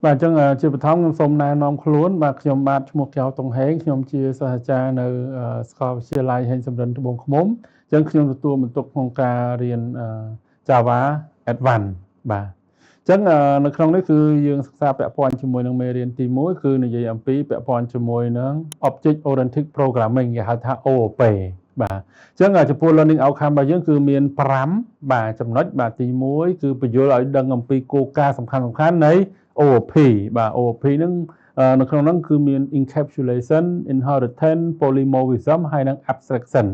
បាទអញ្ចឹងជាបឋមខ្ញុំសូមណែនាំខ្លួនបាទខ្ញុំបាទឈ្មោះកៅតុងហេងខ្ញុំជាសាស្ត្រាចារ្យនៅសាកលវិទ្យាល័យហេងសំរិនត្បូងឃ្មុំអញ្ចឹងខ្ញុំទទួលបន្ទុកក្នុងការរៀនJava Advanced បាទអញ្ចឹងនៅក្នុងនេះគឺយើងសិក្សាពាក់ព័ន្ធជាមួយនឹងមេរៀនទី1គឺនិយាយអំពីពាក់ព័ន្ធជាមួយនឹង Object Oriented Programming គេហៅថា OOP បាទអញ្ចឹងចំពោះ learning outcome របស់យើងគឺមាន5បាទចំណុចបាទទី1គឺបញ្យល់ឲ្យដឹងអំពីគោលការណ៍សំខាន់នៃ OOP បាទ OOP ហ្នឹងនៅក្នុងហ្នឹងគឺមាន encapsulation inheritance polymorphism ហើយនិង abstraction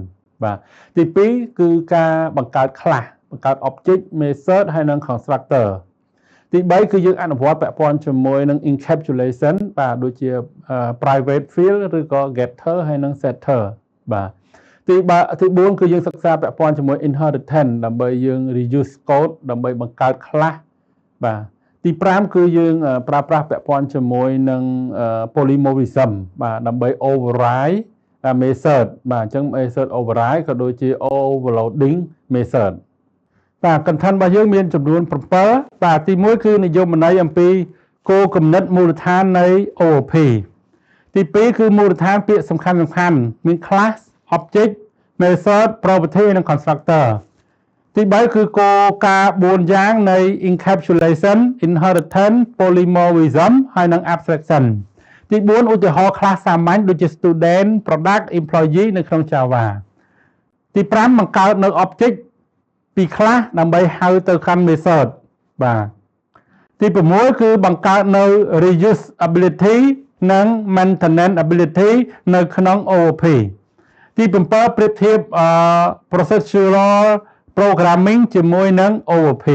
បាទទី2គឺការបង្កើត class បង្កើត object method ហើយនិង constructor ទី3គឺយើងអនុវត្តពាក់ព័ន្ធជាមួយនឹង encapsulation បាទដូចជា private field ឬក៏ getter ហើយនិង setter បាទទី4គឺយើងសិក្សាពាក់ព័ន្ធជាមួយ inheritance ដើម្បីយើង reuse code ដើម្បីបង្កើត class បាទទី5គឺយើងប្រើប្រាស់ពាក់ព័ន្ធជាមួយនឹង polymorphism បាទដើម្បី override method បាទអញ្ចឹង method override ក៏ដូចជា overloading method បាទ content របស់យើងមានចំនួន7បាទទី1គឺនិយមន័យអំពីគោលគំនិតមូលដ្ឋាននៃ OOP ទី2គឺមូលដ្ឋានពាក្យសំខាន់មាន class object method property និង constructor ទី3គឺគោលការណ៍4យ៉ាងនៃ encapsulation inheritance polymorphism ហើយនិង abstraction ទី4ឧទាហរណ៍ class សាមញ្ញដូចជា student product employee នៅក្នុង Java ទី5បង្កើតនៅ object ពី class ដើម្បីហៅទៅកាន់ method បាទទី6គឺបង្កើតនៅ reusability និង maintenance ability នៅក្នុង OOP ទី7ប្រៀបធៀបprocedural programming ជាមួយនឹង OOP